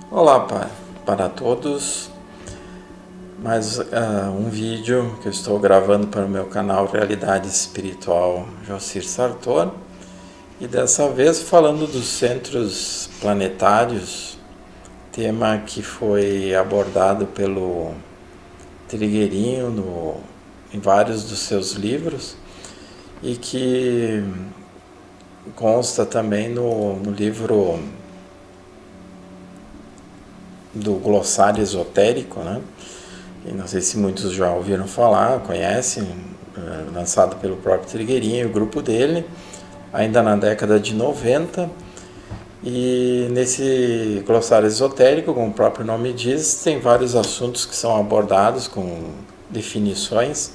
Olá para todos, mais um vídeo que eu estou gravando para o meu canal Realidade Espiritual Jocir Sartor, e dessa vez falando dos centros planetários, tema que foi abordado pelo Trigueirinho em vários dos seus livros e que consta também no livro do glossário esotérico, né? E não sei se muitos já ouviram falar, conhecem, lançado pelo próprio Trigueirinho e o grupo dele, ainda na década de 90. E nesse glossário esotérico, como o próprio nome diz, tem vários assuntos que são abordados com definições.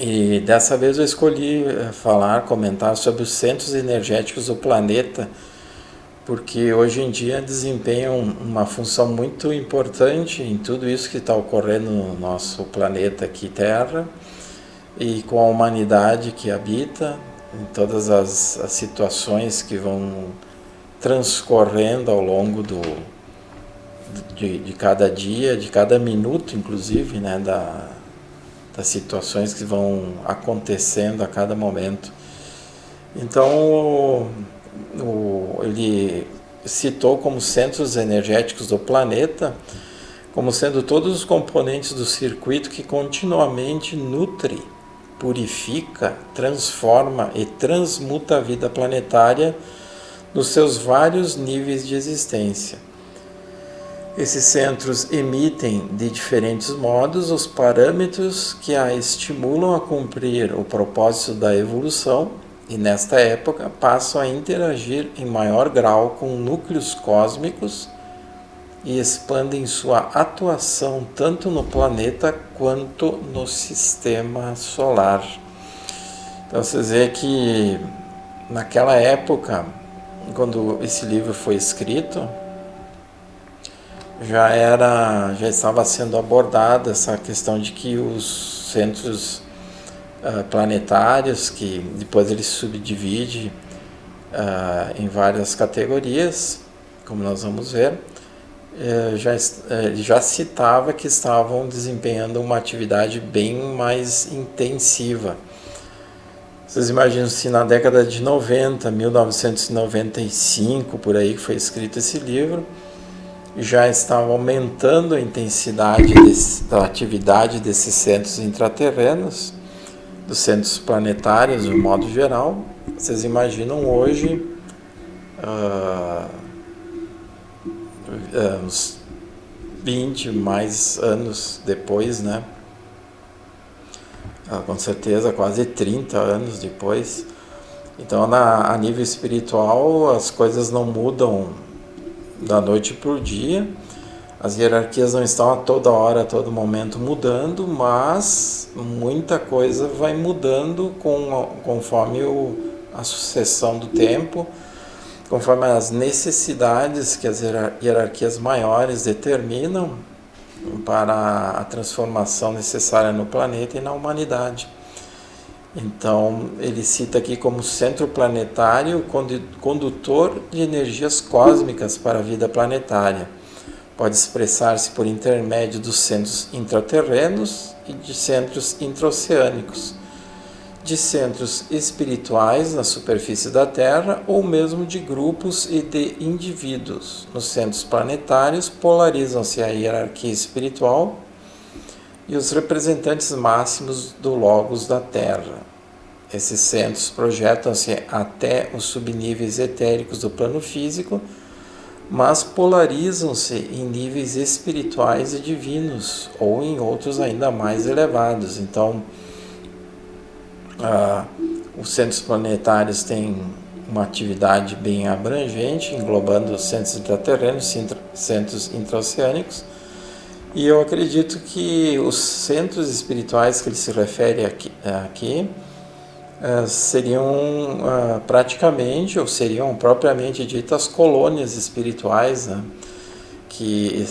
E dessa vez eu escolhi comentar sobre os centros energéticos do planeta, porque hoje em dia desempenham uma função muito importante em tudo isso que está ocorrendo no nosso planeta aqui, Terra, e com a humanidade que habita, em todas as situações que vão transcorrendo ao longo de cada dia, de cada minuto, inclusive, né, das situações que vão acontecendo a cada momento. Então, ele citou como centros energéticos do planeta, como sendo todos os componentes do circuito que continuamente nutre, purifica, transforma e transmuta a vida planetária nos seus vários níveis de existência. Esses centros emitem de diferentes modos os parâmetros que a estimulam a cumprir o propósito da evolução, e nesta época passam a interagir em maior grau com núcleos cósmicos e expandem sua atuação tanto no planeta quanto no sistema solar. Então vocês veem que naquela época, quando esse livro foi escrito, já estava sendo abordada essa questão de que os centros planetários, que depois ele subdivide em várias categorias, como nós vamos ver, já citava que estavam desempenhando uma atividade bem mais intensiva. Vocês imaginam se na década de 90, 1995, por aí que foi escrito esse livro, já estava aumentando a intensidade da atividade desses centros intraterrenos, dos centros planetários de um modo geral. Vocês imaginam hoje, uns 20 mais anos depois, né? Com certeza quase 30 anos depois. Então, a nível espiritual, as coisas não mudam da noite para o dia. As hierarquias não estão a toda hora, a todo momento mudando, mas muita coisa vai mudando conforme a sucessão do tempo, conforme as necessidades que as hierarquias maiores determinam para a transformação necessária no planeta e na humanidade. Então, ele cita aqui como centro planetário, condutor de energias cósmicas para a vida planetária. Pode expressar-se por intermédio dos centros intraterrenos e de centros intraoceânicos, de centros espirituais na superfície da Terra ou mesmo de grupos e de indivíduos. Nos centros planetários polarizam-se a hierarquia espiritual e os representantes máximos do Logos da Terra. Esses centros projetam-se até os subníveis etéricos do plano físico, mas polarizam-se em níveis espirituais e divinos, ou em outros ainda mais elevados. Então, os centros planetários têm uma atividade bem abrangente, englobando os centros intraterrenos, centros intraoceânicos, e eu acredito que os centros espirituais que ele se refere aqui seriam praticamente, ou seriam propriamente ditas colônias espirituais, né, que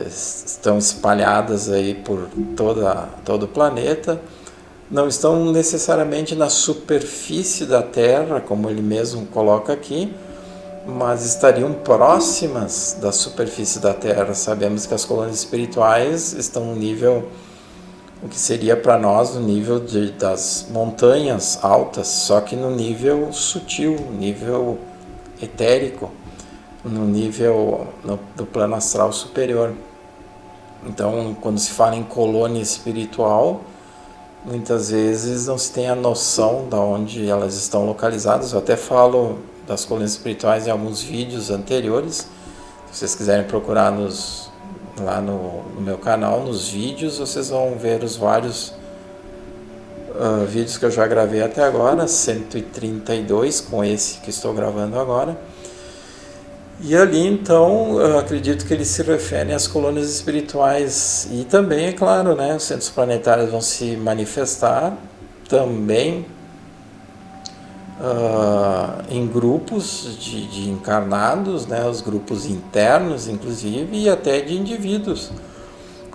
estão espalhadas aí por todo o planeta. Não estão necessariamente na superfície da Terra, como ele mesmo coloca aqui, mas estariam próximas da superfície da Terra. Sabemos que as colônias espirituais estão no nível, o que seria para nós no nível das montanhas altas, só que no nível sutil, nível etérico, no nível do plano astral superior. Então, quando se fala em colônia espiritual, muitas vezes não se tem a noção de onde elas estão localizadas. Eu até falo das colônias espirituais em alguns vídeos anteriores. Se vocês quiserem procurar lá no meu canal, nos vídeos, vocês vão ver os vários vídeos que eu já gravei até agora, 132 com esse que estou gravando agora. E ali, então, eu acredito que eles se referem às colônias espirituais. E também, é claro, né, os centros planetários vão se manifestar também em grupos de encarnados, né, os grupos internos, inclusive, e até de indivíduos.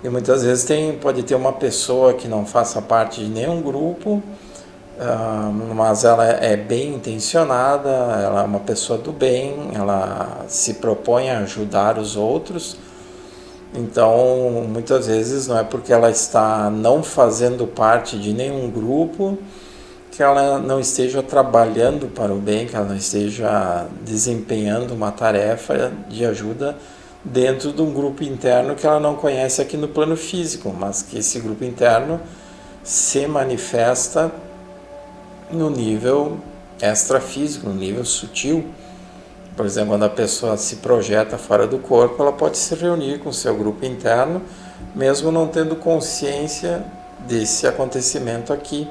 E muitas vezes pode ter uma pessoa que não faça parte de nenhum grupo, mas ela é bem intencionada, ela é uma pessoa do bem, ela se propõe a ajudar os outros. Então, muitas vezes não é porque ela está não fazendo parte de nenhum grupo que ela não esteja trabalhando para o bem, que ela não esteja desempenhando uma tarefa de ajuda dentro de um grupo interno que ela não conhece aqui no plano físico, mas que esse grupo interno se manifesta no nível extrafísico, no nível sutil. Por exemplo, quando a pessoa se projeta fora do corpo, ela pode se reunir com o seu grupo interno, mesmo não tendo consciência desse acontecimento aqui,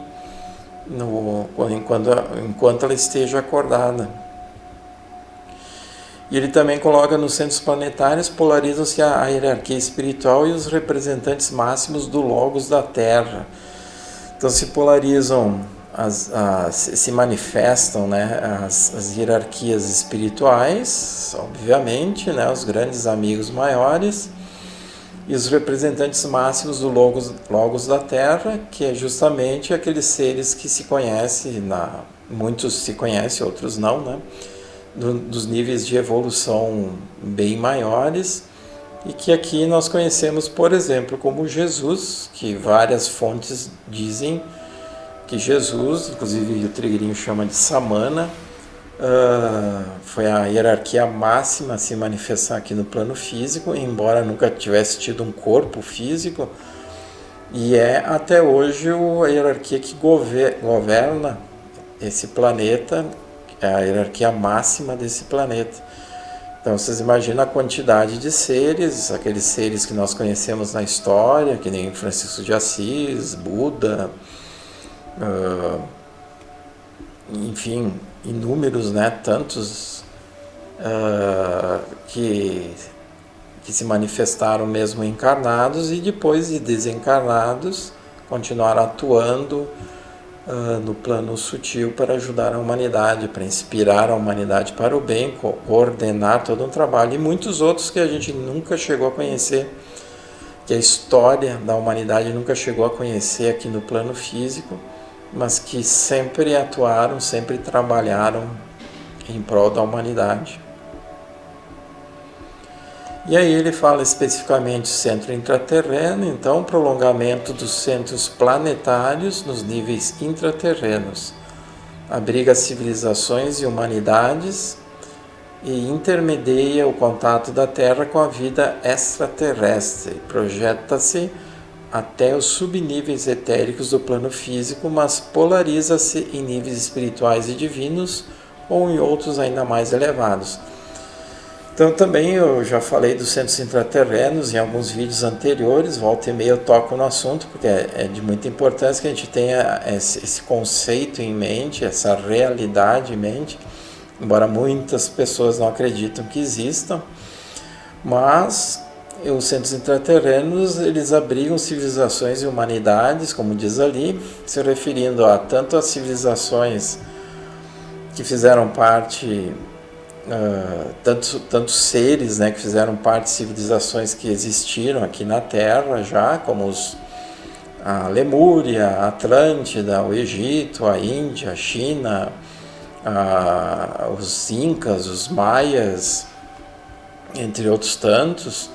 enquanto ela esteja acordada. E ele também coloca nos centros planetários, polarizam-se a hierarquia espiritual e os representantes máximos do Logos da Terra. Então se polarizam, se manifestam, né, as hierarquias espirituais, obviamente, né, os grandes amigos maiores, e os representantes máximos do Logos da Terra, que é justamente aqueles seres que se conhecem, muitos se conhecem, outros não, né, dos níveis de evolução bem maiores, e que aqui nós conhecemos, por exemplo, como Jesus, que várias fontes dizem que Jesus, inclusive o Trigueirinho chama de Samana, foi a hierarquia máxima a se manifestar aqui no plano físico, embora nunca tivesse tido um corpo físico, e é até hoje a hierarquia que governa esse planeta, é a hierarquia máxima desse planeta. Então vocês imaginam a quantidade de seres, aqueles seres que nós conhecemos na história, que nem Francisco de Assis, Buda, enfim, inúmeros, né, tantos que se manifestaram mesmo encarnados e depois de desencarnados continuaram atuando no plano sutil para ajudar a humanidade, para inspirar a humanidade para o bem, coordenar todo um trabalho, e muitos outros que a gente nunca chegou a conhecer, que a história da humanidade nunca chegou a conhecer aqui no plano físico, mas que sempre atuaram, sempre trabalharam em prol da humanidade. E aí ele fala especificamente centro intraterreno, então prolongamento dos centros planetários nos níveis intraterrenos. Abriga civilizações e humanidades e intermedia o contato da Terra com a vida extraterrestre. Projeta-se até os subníveis etéricos do plano físico, mas polariza-se em níveis espirituais e divinos ou em outros ainda mais elevados. Então também eu já falei dos centros intraterrenos em alguns vídeos anteriores, volta e meia eu toco no assunto, porque é de muita importância que a gente tenha esse conceito em mente, essa realidade em mente, embora muitas pessoas não acreditam que existam, mas os centros intraterrenos, eles abrigam civilizações e humanidades, como diz ali, se referindo a tanto as civilizações que fizeram parte, tantos seres, né, que fizeram parte de civilizações que existiram aqui na Terra já, como a Lemúria, a Atlântida, o Egito, a Índia, a China, os incas, os maias, entre outros tantos,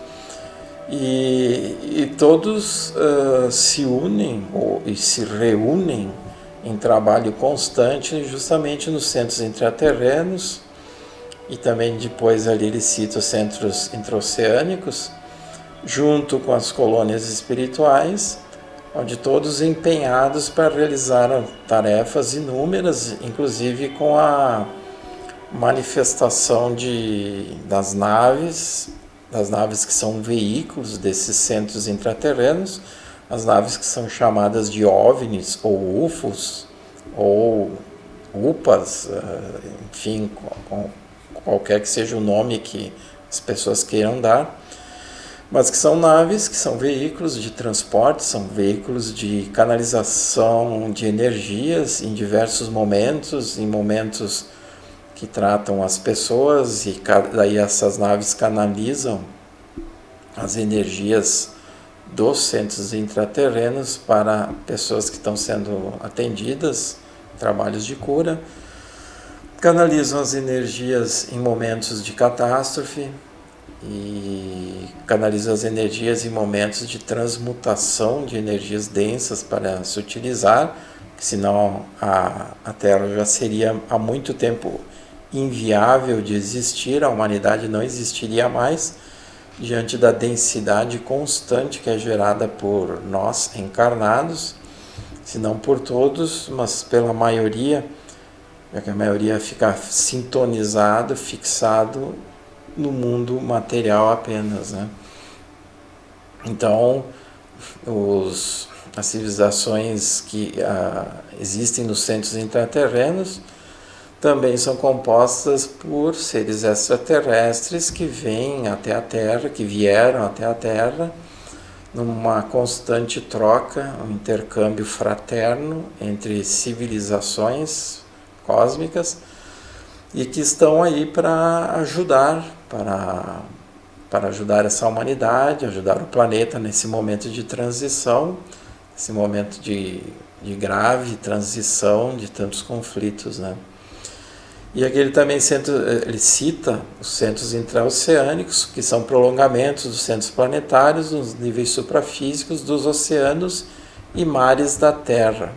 e todos se unem e se reúnem em trabalho constante justamente nos centros intraterrenos, e também depois ali ele cita os centros intraoceânicos, junto com as colônias espirituais, onde todos empenhados para realizar tarefas inúmeras, inclusive com a manifestação das naves que são veículos desses centros intraterrenos, as naves que são chamadas de OVNIs ou UFOs ou UPAs, enfim, qualquer que seja o nome que as pessoas queiram dar, mas que são naves, que são veículos de transporte, são veículos de canalização de energias em diversos momentos, em momentos que tratam as pessoas, e daí essas naves canalizam as energias dos centros intraterrenos para pessoas que estão sendo atendidas, trabalhos de cura, canalizam as energias em momentos de catástrofe e canalizam as energias em momentos de transmutação de energias densas para se utilizar, senão a Terra já seria há muito tempo inviável de existir, a humanidade não existiria mais diante da densidade constante que é gerada por nós encarnados, se não por todos, mas pela maioria, já que a maioria fica sintonizado, fixado no mundo material apenas, né? Então, as civilizações que existem nos centros intraterrenos também são compostas por seres extraterrestres que vêm até a Terra, que vieram até a Terra, numa constante troca, um intercâmbio fraterno entre civilizações cósmicas e que estão aí para ajudar, para ajudar essa humanidade, ajudar o planeta nesse momento de transição, esse momento de grave transição de tantos conflitos, né? E aqui ele cita os centros intraoceânicos, que são prolongamentos dos centros planetários nos níveis suprafísicos dos oceanos e mares da Terra.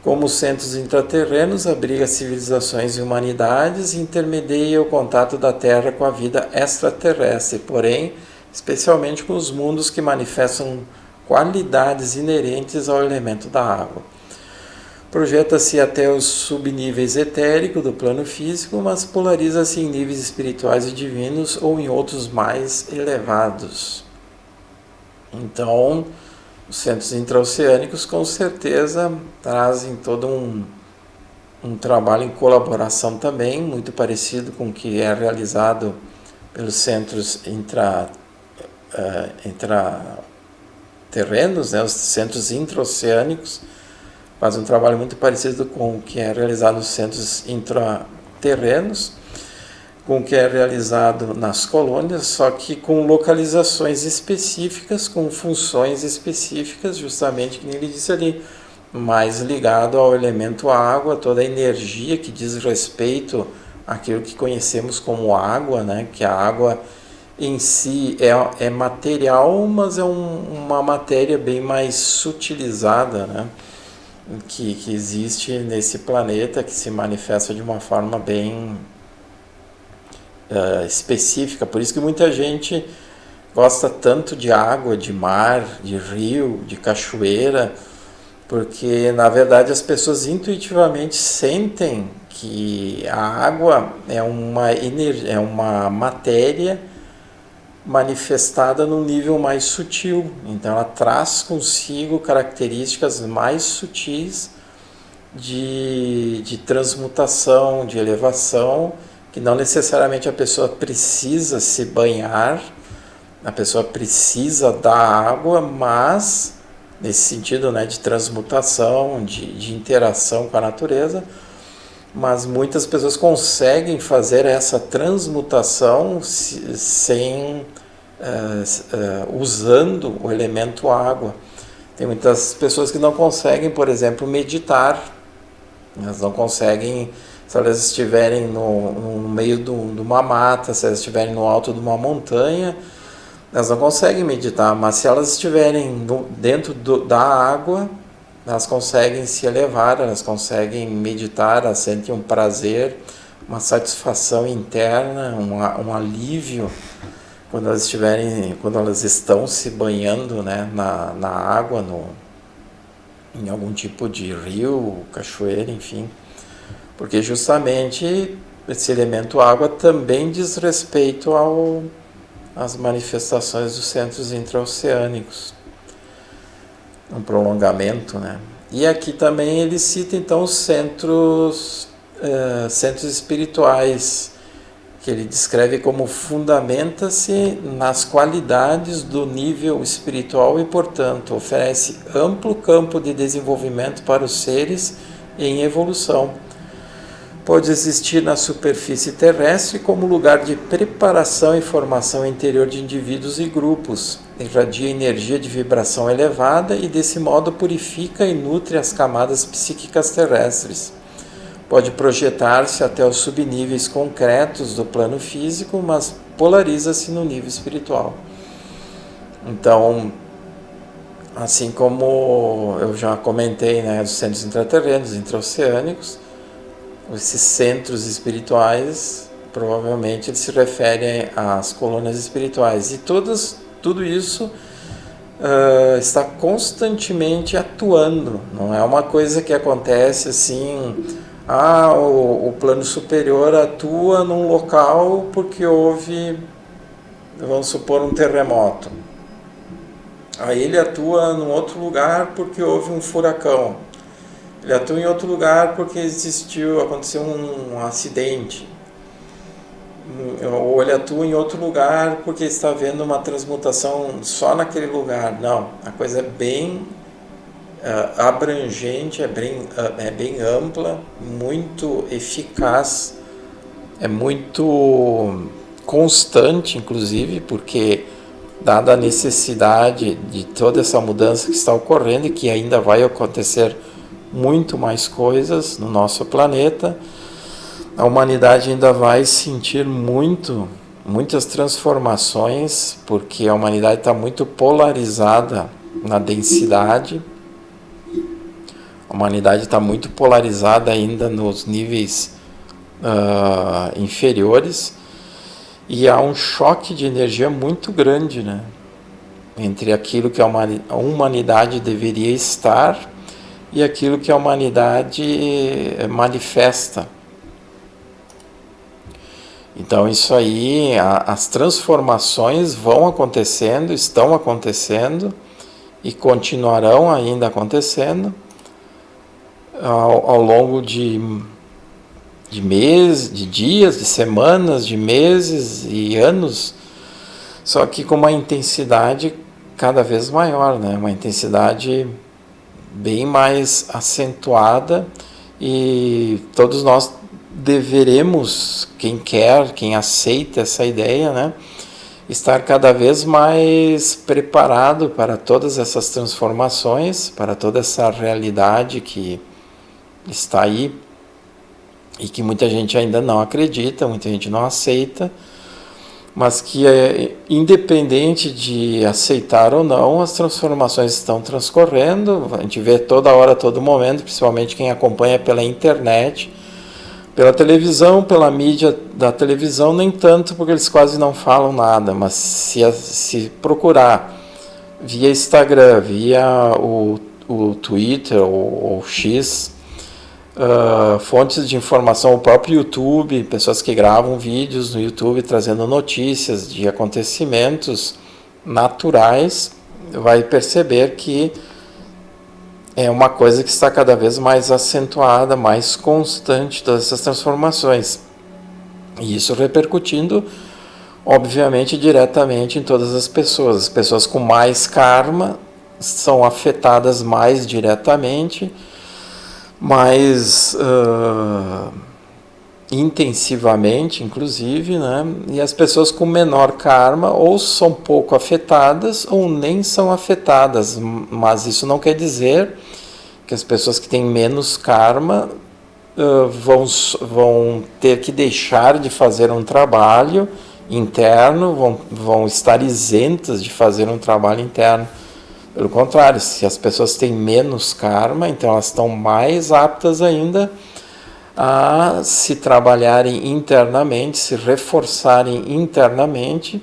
Como os centros intraterrenos, abriga civilizações e humanidades e intermedia o contato da Terra com a vida extraterrestre, porém, especialmente com os mundos que manifestam qualidades inerentes ao elemento da água. Projeta-se até os subníveis etéricos do plano físico, mas polariza-se em níveis espirituais e divinos ou em outros mais elevados. Então, os centros intraoceânicos com certeza trazem todo um trabalho em colaboração também, muito parecido com o que é realizado pelos centros intraterrenos, né, os centros intraoceânicos, faz um trabalho muito parecido com o que é realizado nos centros intraterrenos, com o que é realizado nas colônias, só que com localizações específicas, com funções específicas, justamente que ele disse ali, mais ligado ao elemento água, toda a energia que diz respeito àquilo que conhecemos como água, né? Que a água em si é material, mas é uma matéria bem mais sutilizada, né? Que existe nesse planeta, que se manifesta de uma forma bem específica. Por isso que muita gente gosta tanto de água, de mar, de rio, de cachoeira, porque na verdade as pessoas intuitivamente sentem que a água é uma matéria manifestada num nível mais sutil, então ela traz consigo características mais sutis de transmutação, de elevação, que não necessariamente a pessoa precisa se banhar, a pessoa precisa da água, mas nesse sentido, né, de transmutação, de interação com a natureza, mas muitas pessoas conseguem fazer essa transmutação usando o elemento água. Tem muitas pessoas que não conseguem, por exemplo, meditar Elas não conseguem, se elas estiverem no meio de uma mata, se elas estiverem no alto de uma montanha, elas não conseguem meditar, mas se elas estiverem dentro da água, elas conseguem se elevar, elas conseguem meditar, elas sentem um prazer, uma satisfação interna, um alívio quando elas estão se banhando, né, na água, em algum tipo de rio, cachoeira, enfim. Porque justamente esse elemento água também diz respeito às manifestações dos centros intraoceânicos, um prolongamento, né? E aqui também ele cita então os centros espirituais, que ele descreve como fundamenta-se nas qualidades do nível espiritual e, portanto, oferece amplo campo de desenvolvimento para os seres em evolução. Pode existir na superfície terrestre como lugar de preparação e formação interior de indivíduos e grupos, irradia energia de vibração elevada e, desse modo, purifica e nutre as camadas psíquicas terrestres. Pode projetar-se até os subníveis concretos do plano físico, mas polariza-se no nível espiritual. Então, assim como eu já comentei, né, dos centros intraterrenos, intraoceânicos, esses centros espirituais, provavelmente eles se referem às colônias espirituais. E tudo isso está constantemente atuando. Não é uma coisa que acontece assim... o plano superior atua num local porque houve, vamos supor, um terremoto. Aí ele atua num outro lugar porque houve um furacão. Ele atua em outro lugar porque aconteceu um acidente. Ou ele atua em outro lugar porque está havendo uma transmutação só naquele lugar. Não, a coisa é bem abrangente, é bem ampla, muito eficaz, é muito constante, inclusive, porque dada a necessidade de toda essa mudança que está ocorrendo e que ainda vai acontecer muito mais coisas no nosso planeta, a humanidade ainda vai sentir muitas transformações, porque a humanidade está muito polarizada na densidade. A humanidade está muito polarizada ainda nos níveis inferiores, e há um choque de energia muito grande, né, entre aquilo que a humanidade deveria estar e aquilo que a humanidade manifesta. Então isso aí, as transformações vão acontecendo, estão acontecendo e continuarão ainda acontecendo ao longo de meses, de dias, de semanas, de meses e anos, só que com uma intensidade cada vez maior, né? Uma intensidade bem mais acentuada, e todos nós deveremos, quem quer, quem aceita essa ideia, né, estar cada vez mais preparado para todas essas transformações, para toda essa realidade que está aí e que muita gente ainda não acredita, muita gente não aceita, mas que independente de aceitar ou não, as transformações estão transcorrendo. A gente vê toda hora, todo momento, principalmente quem acompanha pela internet, pela televisão, pela mídia da televisão, nem tanto, porque eles quase não falam nada, mas se procurar via Instagram, via o Twitter ou X, fontes de informação, o próprio YouTube, pessoas que gravam vídeos no YouTube trazendo notícias de acontecimentos naturais, vai perceber que é uma coisa que está cada vez mais acentuada, mais constante, todas essas transformações. E isso repercutindo, obviamente, diretamente em todas as pessoas. As pessoas com mais karma são afetadas mais diretamente, mais intensivamente, inclusive, né? E as pessoas com menor karma ou são pouco afetadas ou nem são afetadas, mas isso não quer dizer que as pessoas que têm menos karma vão ter que deixar de fazer um trabalho interno, vão estar isentas de fazer um trabalho interno. Pelo contrário, se as pessoas têm menos karma, então elas estão mais aptas ainda a se trabalharem internamente, se reforçarem internamente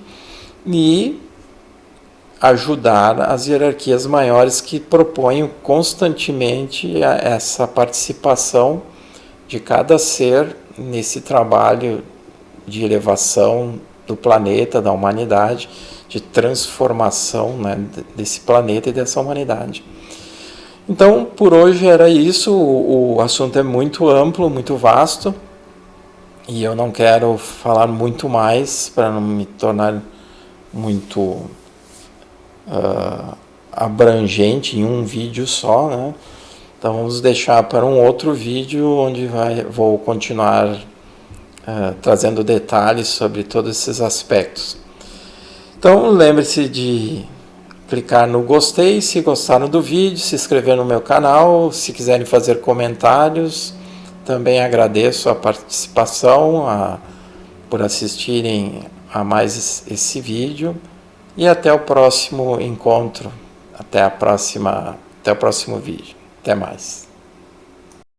e ajudar as hierarquias maiores que propõem constantemente essa participação de cada ser nesse trabalho de elevação do planeta, da humanidade, de transformação, né, desse planeta e dessa humanidade. Então, por hoje era isso. O assunto é muito amplo, muito vasto, e eu não quero falar muito mais para não me tornar muito abrangente em um vídeo só, né? Então vamos deixar para um outro vídeo onde vou continuar trazendo detalhes sobre todos esses aspectos. Então lembre-se de clicar no gostei se gostaram do vídeo, se inscrever no meu canal, se quiserem fazer comentários. Também agradeço a participação, por assistirem a mais esse vídeo, e até o próximo encontro, até o próximo vídeo. Até mais.